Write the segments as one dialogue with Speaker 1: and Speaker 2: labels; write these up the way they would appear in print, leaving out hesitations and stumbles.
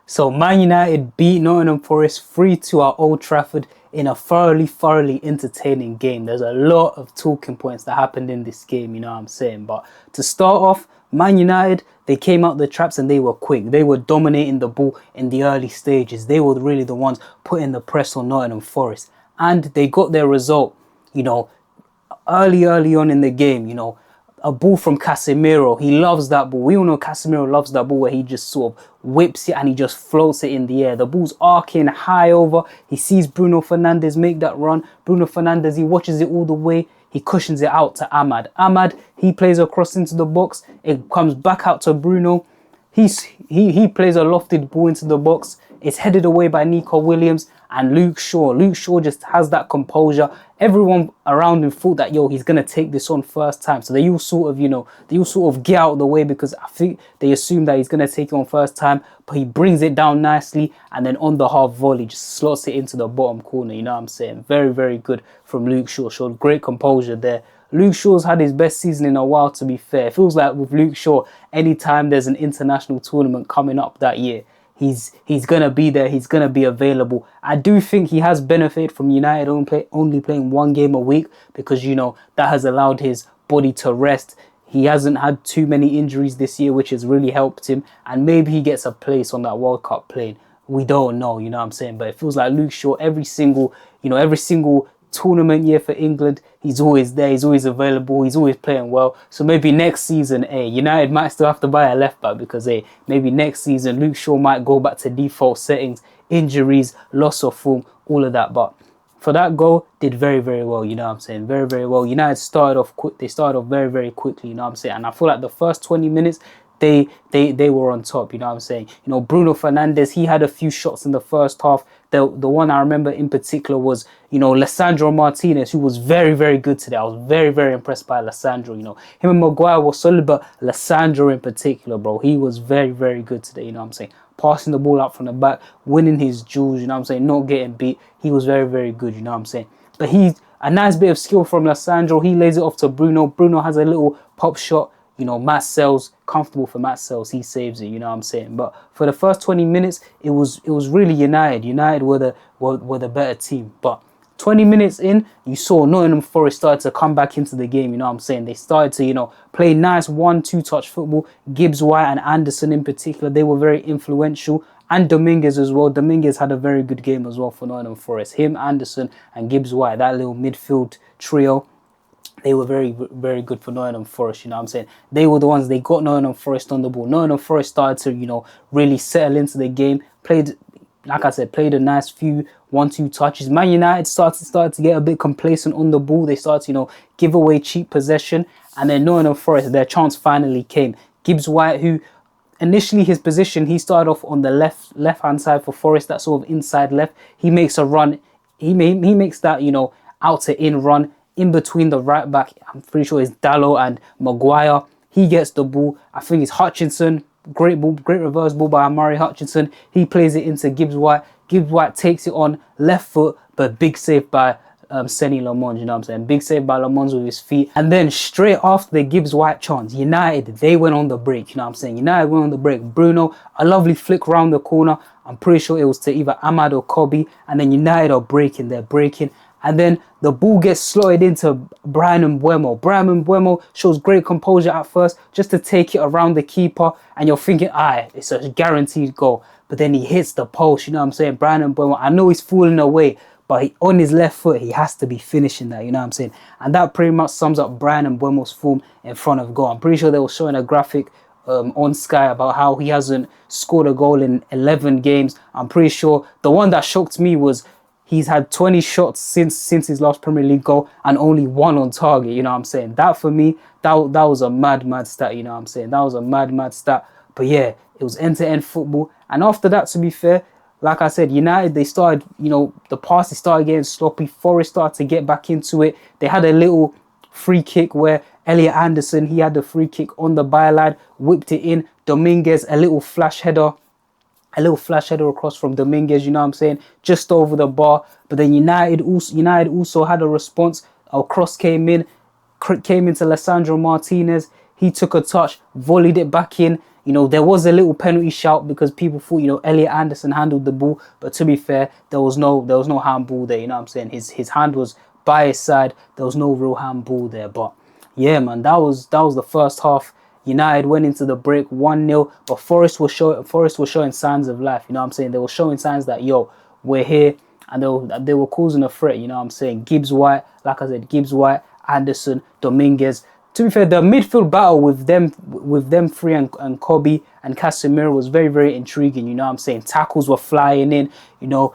Speaker 1: So Man United beat Nottingham Forest 3-2 at Old Trafford in a thoroughly entertaining game. There's a lot of talking points that happened in this game, you know what I'm saying? But to start off, Man United, they came out the traps and they were quick. They were dominating the ball in the early stages. They were really the ones putting the press on Nottingham Forest. And they got their result, you know, early on in the game, you know. A ball from Casemiro. He loves that ball. We all know Casemiro loves that ball where he just sort of whips it and he just floats it in the air. The ball's arcing high over. He sees Bruno Fernandes make that run. Bruno Fernandes, he watches it all the way. He cushions it out to Ahmad. Ahmad, he plays across into the box. It comes back out to Bruno. He plays a lofted ball into the box. It's headed away by Nico Williams and Luke Shaw. Luke Shaw just has that composure. Everyone around him thought that, yo, he's going to take this on first time. So they all sort of get out of the way because I think they assume that he's going to take it on first time. But he brings it down nicely and then on the half volley, just slots it into the bottom corner. You know what I'm saying? Very good from Luke Shaw. Showed great composure there. Luke Shaw's had his best season in a while, to be fair. It feels like with Luke Shaw, anytime there's an international tournament coming up that year, he's gonna be there. He's gonna be available. I do think he has benefited from United only playing one game a week because, you know, that has allowed his body to rest. He hasn't had too many injuries this year, which has really helped him. And maybe he gets a place on that World Cup plane. We don't know, you know what I'm saying? But it feels like Luke Shaw, every single tournament year for England, he's always there, he's always available, he's always playing well. So maybe next season, United might still have to buy a left back because maybe next season Luke Shaw might go back to default settings, injuries, loss of form, all of that. But for that goal, did very well, you know what I'm saying? Very well. United started off quick, they started off very quickly, you know what I'm saying? And I feel like the first 20 minutes they were on top, you know what I'm saying? You know, Bruno Fernandes, he had a few shots in the first half. The one I remember in particular was, you know, Lisandro Martinez, who was very good today. I was very impressed by Lisandro, you know. Him and Maguire was solid, but Lisandro in particular, bro, he was very good today, you know what I'm saying? Passing the ball out from the back, winning his duels, you know what I'm saying? Not getting beat. He was very good, you know what I'm saying? But he's a nice bit of skill from Lisandro. He lays it off to Bruno. Bruno has a little pop shot. You know, Matt Sells, comfortable for Matt Sells. He saves it, you know what I'm saying? But for the first 20 minutes, it was really United. United were the better team. But 20 minutes in, you saw Nottingham Forest started to come back into the game, you know what I'm saying? They started to, you know, play nice 1-2 touch football. Gibbs White and Anderson in particular, they were very influential. And Dominguez as well. Dominguez had a very good game as well for Nottingham Forest. Him, Anderson and Gibbs White, that little midfield trio, they were very good for Nottingham Forest, you know what I'm saying? They were the ones, they got Nottingham Forest on the ball. Nottingham Forest started to, you know, really settle into the game. Played, like I said, played a nice few 1-2 touches. Man United started to get a bit complacent on the ball. They started to, you know, give away cheap possession. And then Nottingham Forest, their chance finally came. Gibbs White, who initially his position, he started off on the left-hand side for Forest, that sort of inside left. He makes a run. He makes that, you know, out to in run. In between the right back, I'm pretty sure it's Dalot and Maguire. He gets the ball. I think it's Hutchinson. Great ball, great reverse ball by Amari Hutchinson. He plays it into Gibbs White. Gibbs White takes it on left foot, but big save by Senny Lamont, you know what I'm saying? Big save by Lamont with his feet. And then straight after the Gibbs White chance, United, they went on the break, you know what I'm saying? United went on the break. Bruno, a lovely flick round the corner. I'm pretty sure it was to either Ahmad or Kobe. And then United are breaking. They're breaking. And then the ball gets slotted into Bryan Mbuemo. Bryan Mbuemo shows great composure at first just to take it around the keeper. And you're thinking, it's a guaranteed goal. But then he hits the post, you know what I'm saying? Bryan Mbuemo, I know he's falling away, but on his left foot, he has to be finishing that, you know what I'm saying? And that pretty much sums up Bryan Mbuemo's form in front of goal. I'm pretty sure they were showing a graphic on Sky about how he hasn't scored a goal in 11 games. I'm pretty sure the one that shocked me was he's had 20 shots since his last Premier League goal and only one on target, you know what I'm saying? That for me, that was a mad stat, you know what I'm saying? That was a mad stat. But yeah, it was end-to-end football. And after that, to be fair, like I said, United, they started, you know, the passes started getting sloppy. Forest started to get back into it. They had a little free kick where Elliot Anderson, he had the free kick on the byline, whipped it in. Dominguez, a little flash header across from Dominguez, you know what I'm saying, just over the bar. But then United also had a response. A cross came into Lisandro Martinez. He took a touch, volleyed it back in. You know, there was a little penalty shout because people thought, you know, Elliot Anderson handled the ball. But to be fair, there was no handball there. You know what I'm saying? His hand was by his side. There was no real handball there. But yeah, man, that was the first half. United went into the break 1-0, but Forest was showing signs of life. You know what I'm saying? They were showing signs that, yo, we're here, and they were causing a threat. You know what I'm saying? Gibbs White, like I said, Gibbs White, Anderson, Dominguez. To be fair, the midfield battle with them three and Kobe and Casemiro was very, very intriguing. You know what I'm saying? Tackles were flying in. You know,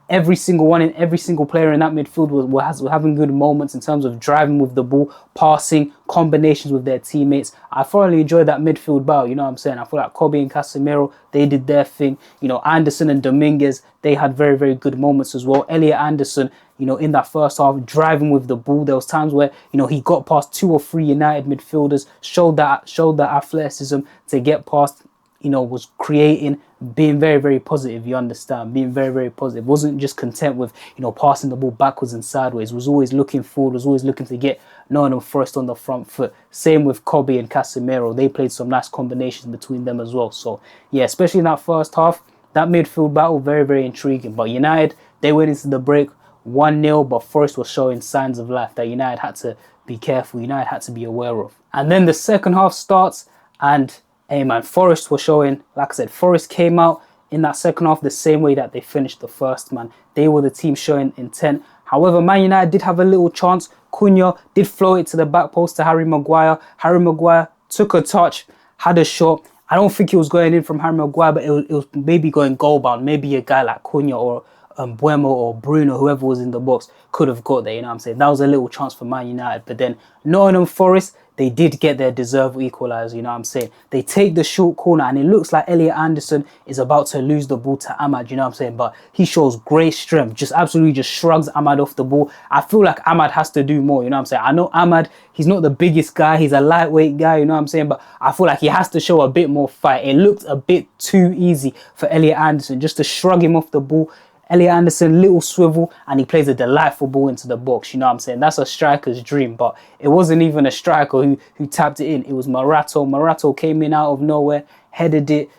Speaker 1: every single player in that midfield was having good moments in terms of driving with the ball, passing, combinations with their teammates. I thoroughly enjoyed that midfield battle, you know what I'm saying? I feel like Kobe and Casemiro, they did their thing. You know, Anderson and Dominguez, they had very, very good moments as well. Elliot Anderson, you know, in that first half, driving with the ball. There was times where, you know, he got past 2 or 3 United midfielders, showed that athleticism to get past, you know, was creating, being very, very positive, you understand, being very, very positive. Wasn't just content with, you know, passing the ball backwards and sideways. Was always looking forward, was always looking to get Nottingham Forest on the front foot. Same with Kobe and Casemiro. They played some nice combinations between them as well. So, yeah, especially in that first half, that midfield battle, very, very intriguing. But United, they went into the break 1-0, but Forest was showing signs of life that United had to be careful, United had to be aware of. And then the second half starts, and hey man, Forest were showing, like I said, Forest came out in that second half the same way that they finished the first, man. They were the team showing intent. However, Man United did have a little chance. Cunha did float it to the back post to Harry Maguire. Harry Maguire took a touch, had a shot. I don't think it was going in from Harry Maguire, but it was maybe going goal bound. Maybe a guy like Cunha or Mbuemo or Bruno, whoever was in the box, could have got there, you know what I'm saying? That was a little chance for Man United. But then Nottingham Forest, they did get their deserved equaliser, you know what I'm saying? They take the short corner and it looks like Elliot Anderson is about to lose the ball to Ahmad, you know what I'm saying? But he shows great strength, just absolutely just shrugs Ahmad off the ball. I feel like Ahmad has to do more, you know what I'm saying? I know Ahmad, he's not the biggest guy, he's a lightweight guy, you know what I'm saying? But I feel like he has to show a bit more fight. It looked a bit too easy for Elliot Anderson just to shrug him off the ball. Elliot Anderson, little swivel, and he plays a delightful ball into the box, you know what I'm saying? That's a striker's dream, but it wasn't even a striker who tapped it in. It was Morato. Morato came in out of nowhere, headed it,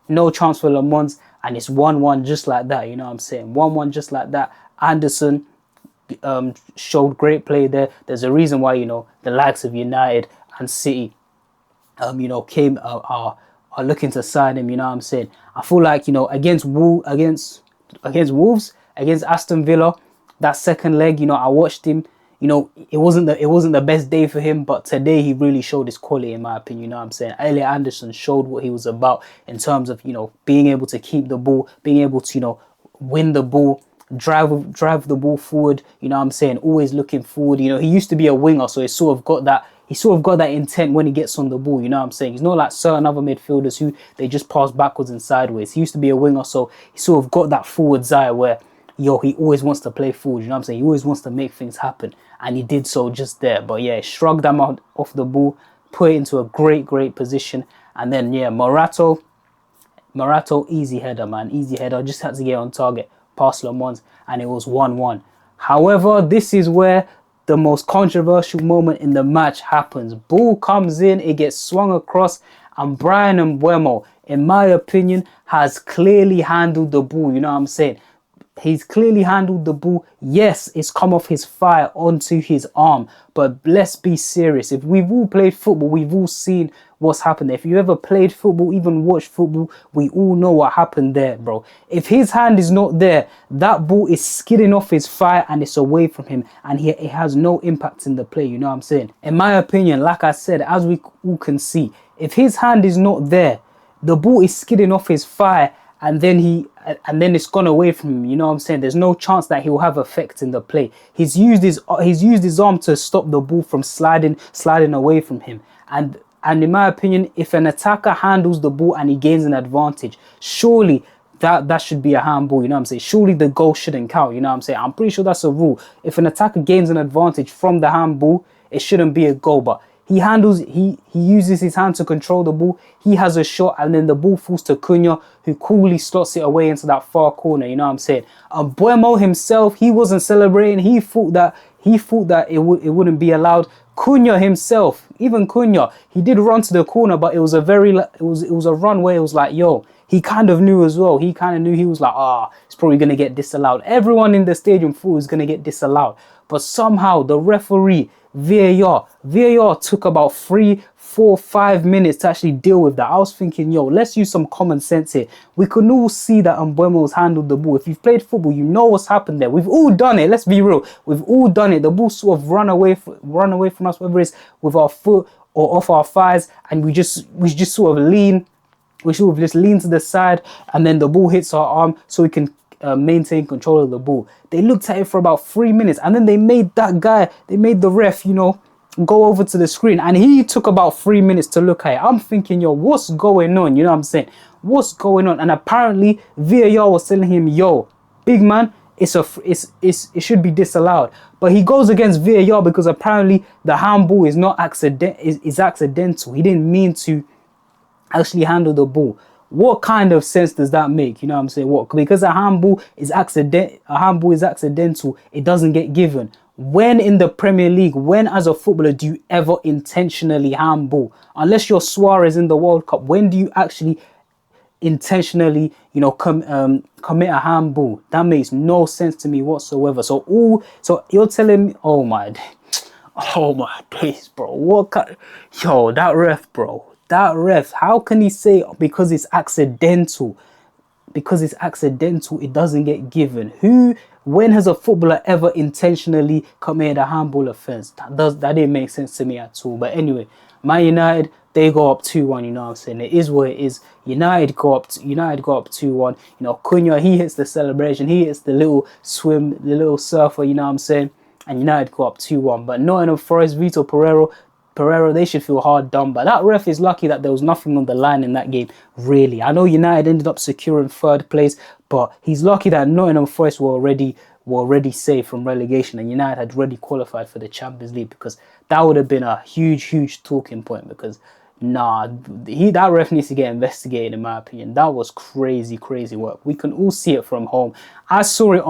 Speaker 1: no chance for Le Mans, and it's 1-1 just like that, you know what I'm saying? 1-1 just like that. Anderson showed great play there. There's a reason why, you know, the likes of United and City, you know, are looking to sign him, you know what I'm saying? I feel like, you know, against Wolves, against Aston Villa, that second leg, you know, I watched him. You know, it wasn't the best day for him, but today he really showed his quality, in my opinion. You know what I'm saying? Elliot Anderson showed what he was about in terms of, you know, being able to keep the ball, being able to, you know, win the ball, drive the ball forward. You know what I'm saying? Always looking forward. You know, he used to be a winger, so he sort of got that intent when he gets on the ball, you know what I'm saying? He's not like certain other midfielders who they just pass backwards and sideways. He used to be a winger, so he sort of got that forward eye where, yo, he always wants to play forward, you know what I'm saying? He always wants to make things happen, and he did so just there. But yeah, shrugged him out off the ball, put it into a great position, and then yeah, Morato, easy header, man, easy header, just had to get on target, past Le Mans, and it was 1-1. However, this is where the most controversial moment in the match happens. Ball comes in, it gets swung across, and Bryan Mbuemo, in my opinion, has clearly handled the ball, you know what I'm saying? He's clearly handled the ball. Yes, it's come off his thigh onto his arm, but let's be serious. If we've all played football, we've all seen what's happened there. If you ever played football, even watched football, we all know what happened there, bro. If his hand is not there, that ball is skidding off his thigh and it's away from him, and it has no impact in the play, you know what I'm saying? In my opinion, like I said, as we all can see, if his hand is not there, the ball is skidding off his thigh, and then it's gone away from him, you know what I'm saying? There's no chance that he'll have effect in the play. He's used his arm to stop the ball from sliding away from him. And in my opinion, if an attacker handles the ball and he gains an advantage, surely that should be a handball, you know what I'm saying? Surely the goal shouldn't count, you know what I'm saying? I'm pretty sure that's a rule. If an attacker gains an advantage from the handball, it shouldn't be a goal, but he uses his hand to control the ball. He has a shot, and then the ball falls to Cunha, who coolly slots it away into that far corner, you know what I'm saying? Mbuemo himself, he wasn't celebrating. He thought that it wouldn't be allowed. Cunha himself, even Cunha, he did run to the corner, but it was a run where it was like, yo, he kind of knew as well. He kind of knew. He was like, it's probably going to get disallowed. Everyone in the stadium thought it was going to get disallowed. But somehow the referee, VAR took about 3, 4, 5 minutes to actually deal with that. I was thinking, yo, let's use some common sense here. We can all see that Mbuemo's handled the ball. If you've played football, you know what's happened there. We've all done it. Let's be real. We've all done it. The ball sort of run away from us, whether it's with our foot or off our thighs, and we just sort of lean. We should have just leaned to the side, and then the ball hits our arm so we can maintain control of the ball. They looked at it for about 3 minutes, and then they made the ref, go over to the screen, and he took about 3 minutes to look at it. I'm thinking, yo, what's going on? You know what I'm saying? What's going on? And apparently VAR was telling him, yo, big man, it should be disallowed. But he goes against VAR because apparently the handball is not accidental. He didn't mean to actually handle the ball. What kind of sense does that make? You know what I'm saying? What? Because a handball is accidental, it doesn't get given. When in the Premier League, when as a footballer do you ever intentionally handball? Unless you're Suarez in the World Cup, when do you actually intentionally, commit a handball? That makes no sense to me whatsoever. So you're telling me, oh my days, bro. That ref, bro. That ref, how can he say because it's accidental? Because it's accidental, it doesn't get given. When has a footballer ever intentionally committed a handball offence? That didn't make sense to me at all. But anyway, Man United, they go up 2-1, you know what I'm saying? It is what it is. United go up 2-1. Cunha, he hits the celebration, he hits the little swim, the little surfer, you know what I'm saying? And United go up 2-1. But Nottingham Forest, Vitor Pereira, they should feel hard done by. That ref is lucky that there was nothing on the line in that game, really. I know United ended up securing 3rd place, but he's lucky that Nottingham Forest were already safe from relegation and United had already qualified for the Champions League, because that would have been a huge talking point. Because that ref needs to get investigated, in my opinion. That was crazy work. We can all see it from home. I saw it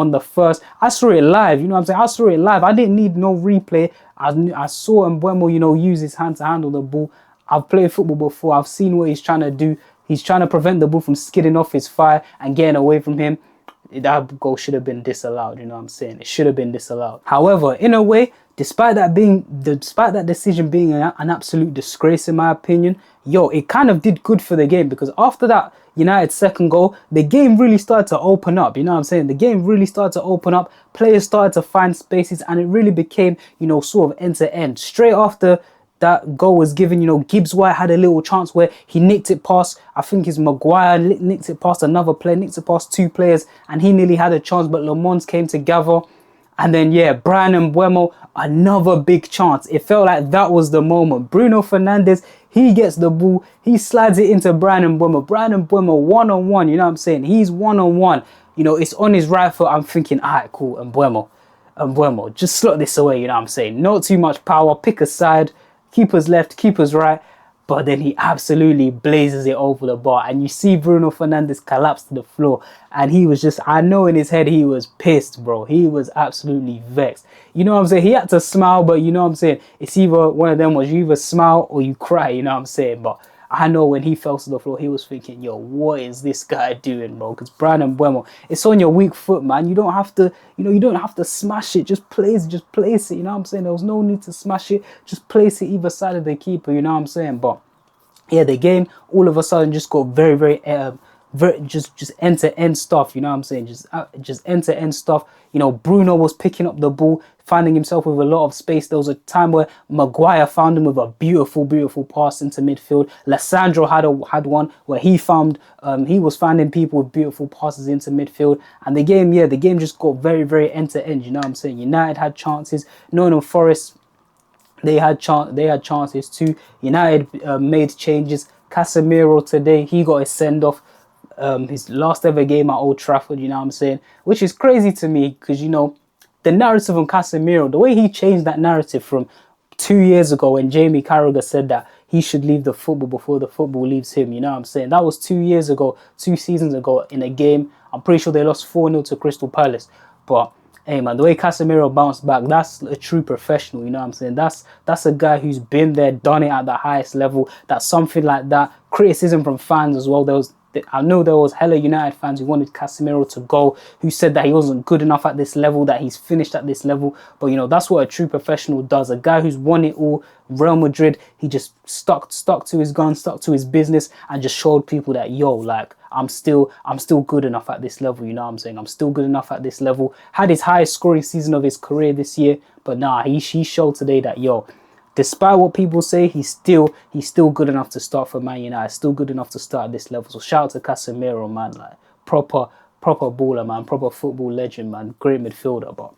Speaker 1: I saw it live, you know what I'm saying? I saw it live. I didn't need no replay. I saw Mbuemo, use his hand to handle the ball. I've played football before. I've seen what he's trying to do. He's trying to prevent the ball from skidding off his thigh and getting away from him. That goal should have been disallowed, you know what I'm saying? It should have been disallowed. However, in a way, despite that decision being an absolute disgrace, in my opinion, it kind of did good for the game, because after that United's second goal, the game really started to open up, you know what I'm saying? The game really started to open up, players started to find spaces, and it really became, sort of end to end. Straight after that goal was given, Gibbs White had a little chance where he nicked it past, I think it's Maguire, nicked it past another player, nicked it past 2 players, and he nearly had a chance, but Le Mans came together. And then, Bryan Mbuemo, another big chance. It felt like that was the moment. Bruno Fernandes, he gets the ball, he slides it into Bryan Mbuemo. Bryan Mbuemo, one-on-one, you know what I'm saying? He's one-on-one. It's on his right foot. I'm thinking, all right, cool, Mbuemo, just slot this away, you know what I'm saying? Not too much power, pick a side, keeper's left, keeper's right. But then he absolutely blazes it over the bar. And you see Bruno Fernandes collapse to the floor. And he was just, I know in his head he was pissed, bro. He was absolutely vexed. You know what I'm saying? He had to smile, but you know what I'm saying? It's either one of them was you either smile or you cry, you know what I'm saying? But I know when he fell to the floor, he was thinking, yo, what is this guy doing, bro? Because Bryan Mbuemo, it's on your weak foot, man. You don't have to, you don't have to smash it. Just place it, you know what I'm saying? There was no need to smash it. Just place it either side of the keeper, you know what I'm saying? But the game all of a sudden just got very just end-to-end stuff, you know what I'm saying? Just end-to-end stuff. Bruno was picking up the ball, finding himself with a lot of space. There was a time where Maguire found him with a beautiful pass into midfield. Lissandro had one where he was finding people with beautiful passes into midfield. And the game just got very end-to-end, you know what I'm saying? United had chances. Nottingham Forest, they had chances too. United made changes. Casemiro today, he got a send-off. His last ever game at Old Trafford, you know what I'm saying? Which is crazy to me because, the narrative on Casemiro, the way he changed that narrative from 2 years ago when Jamie Carragher said that he should leave the football before the football leaves him, you know what I'm saying? That was 2 years ago, 2 seasons ago in a game. I'm pretty sure they lost 4-0 to Crystal Palace. But Hey man, the way Casemiro bounced back, that's a true professional, you know what I'm saying? That's a guy who's been there, done it at the highest level. That's something like that. Criticism from fans as well. I know there was hella United fans who wanted Casemiro to go, who said that he wasn't good enough at this level, that he's finished at this level. But you know, that's what a true professional does. A guy who's won it all, Real Madrid, he just stuck to his gun, stuck to his business, and just showed people that, yo, like, I'm still good enough at this level, you know what I'm saying? I'm still good enough at this level. Had his highest scoring season of his career this year, but nah, he showed today that, yo, despite what people say, he's still good enough to start for Man United. Still good enough to start at this level. So shout out to Casemiro, man. Like proper baller, man. Proper football legend, man. Great midfielder. But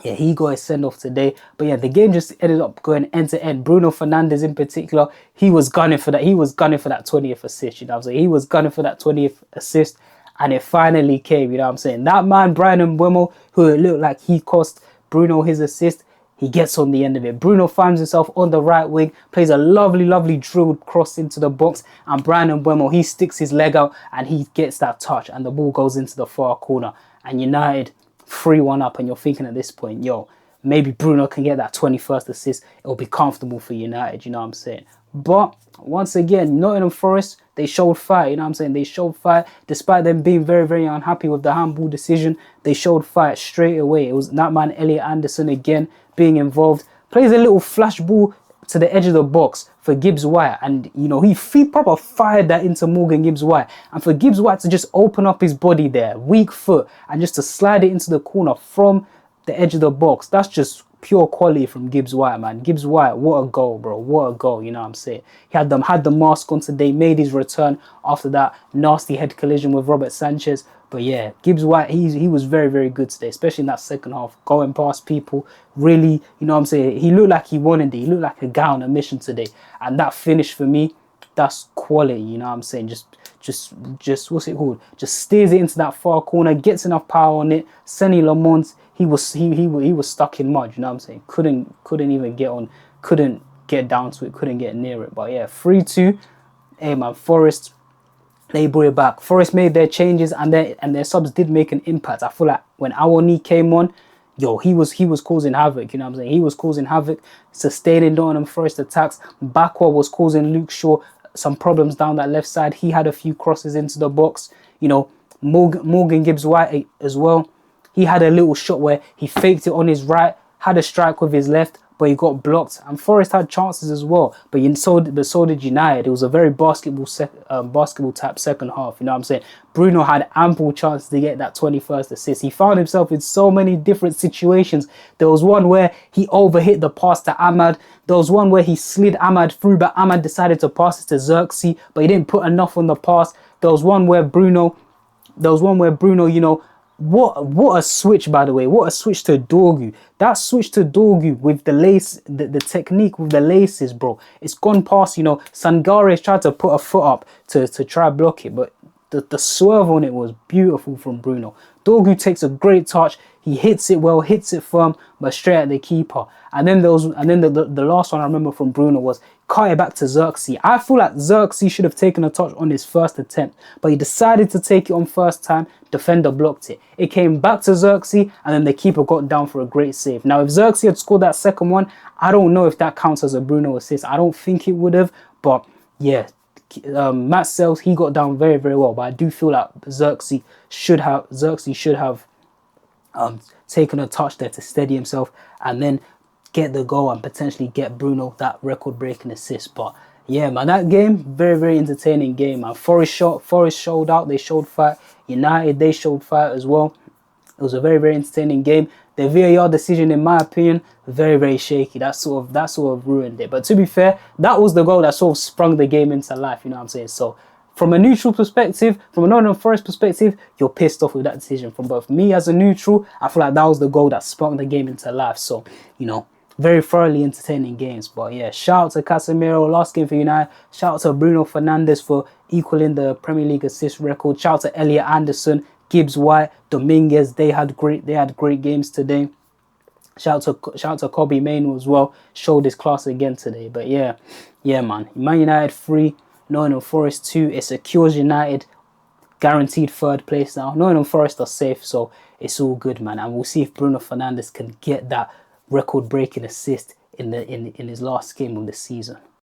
Speaker 1: yeah, he got a send off today. But yeah, the game just ended up going end to end. Bruno Fernandes in particular, he was gunning for that. He was gunning for that 20th assist. You know what I'm saying? He was gunning for that 20th assist, and it finally came. You know what I'm saying? That man, Bryan Mbuemo, who it looked like he cost Bruno his assist, he gets on the end of it. Bruno finds himself on the right wing, plays a lovely drilled cross into the box, and Bryan Mbuemo, he sticks his leg out and he gets that touch, and the ball goes into the far corner. And United 3-1 up, and you're thinking at this point, yo, maybe Bruno can get that 21st assist. It'll be comfortable for United, you know what I'm saying? But once again, Nottingham Forest, they showed fight, you know what I'm saying? They showed fight. Despite them being very unhappy with the handball decision, they showed fight straight away. It was that man, Elliot Anderson, again, being involved. Plays a little flash ball to the edge of the box for Gibbs White, and you know, he proper fired that into Morgan Gibbs White, and for Gibbs White to just open up his body there, weak foot, and just to slide it into the corner from the edge of the box, that's just pure quality from Gibbs White, man. Gibbs White, what a goal, bro. What a goal, you know what I'm saying? He had the mask on today, made his return after that nasty head collision with Robert Sanchez. But yeah, Gibbs White, he was very good today, especially in that second half, going past people. Really, you know what I'm saying? He looked like he wanted it. He looked like a guy on a mission today. And that finish for me, that's quality, you know what I'm saying? Just what's it called? Just steers it into that far corner, gets enough power on it. Senny Lamont, he was stuck in mud, you know what I'm saying? Couldn't even get on, couldn't get down to it, couldn't get near it. But yeah, 3-2. Hey man, Forest, they brought it back. Forest made their changes, and their subs did make an impact. I feel like when Awoni came on, yo, he was causing havoc, you know what I'm saying? He was causing havoc, sustaining Nottingham Forest attacks. Bakwa was causing Luke Shaw some problems down that left side. He had a few crosses into the box. You know, Morgan Gibbs White as well. He had a little shot where he faked it on his right, had a strike with his left, but he got blocked. And Forest had chances as well, but so did United. It was a very basketball type second half. You know what I'm saying? Bruno had ample chances to get that 21st assist. He found himself in so many different situations. There was one where he overhit the pass to Ahmad. There was one where he slid Ahmad through, but Ahmad decided to pass it to Xerxes, but he didn't put enough on the pass. There was one where Bruno, you know, what a switch, by the way. What a switch to Dorgu. That switch to Dorgu with the lace, the technique with the laces, bro. It's gone past, you know, Sangare's tried to put a foot up to try block it, but the swerve on it was beautiful from Bruno. Dorgu takes a great touch. He hits it well, hits it firm, but straight at the keeper. And then the last one I remember from Bruno was cut it back to Xerxes. I feel like Xerxes should have taken a touch on his first attempt, but he decided to take it on first time. Defender blocked it. It came back to Xerxes, and then the keeper got down for a great save. Now, if Xerxes had scored that second one, I don't know if that counts as a Bruno assist. I don't think it would have, but yeah, Matt Sells, he got down very well, but I do feel like Xerxes should have taken a touch there to steady himself and then get the goal and potentially get Bruno that record-breaking assist. But yeah, man, that game, very entertaining game, man. Forest showed out, they showed fight. United, they showed fight as well. It was a very entertaining game. The VAR decision, in my opinion, very shaky. That sort of ruined it. But to be fair, that was the goal that sort of sprung the game into life, you know what I'm saying? So from a neutral perspective, from a Nottingham Forest perspective, you're pissed off with that decision. From both me as a neutral, I feel like that was the goal that sprung the game into life. So, you know, very thoroughly entertaining games. But yeah, shout out to Casemiro, last game for United. Shout out to Bruno Fernandes for equaling the Premier League assist record. Shout out to Elliot Anderson, Gibbs White, Dominguez. They had great games today. Shout out to Kobe Mainoo as well. Showed his class again today. But yeah, man. Man United 3, Nottingham Forest 2. It secures United guaranteed third place now. Nottingham Forest are safe, so it's all good, man. And we'll see if Bruno Fernandes can get that record-breaking assist in his last game of the season.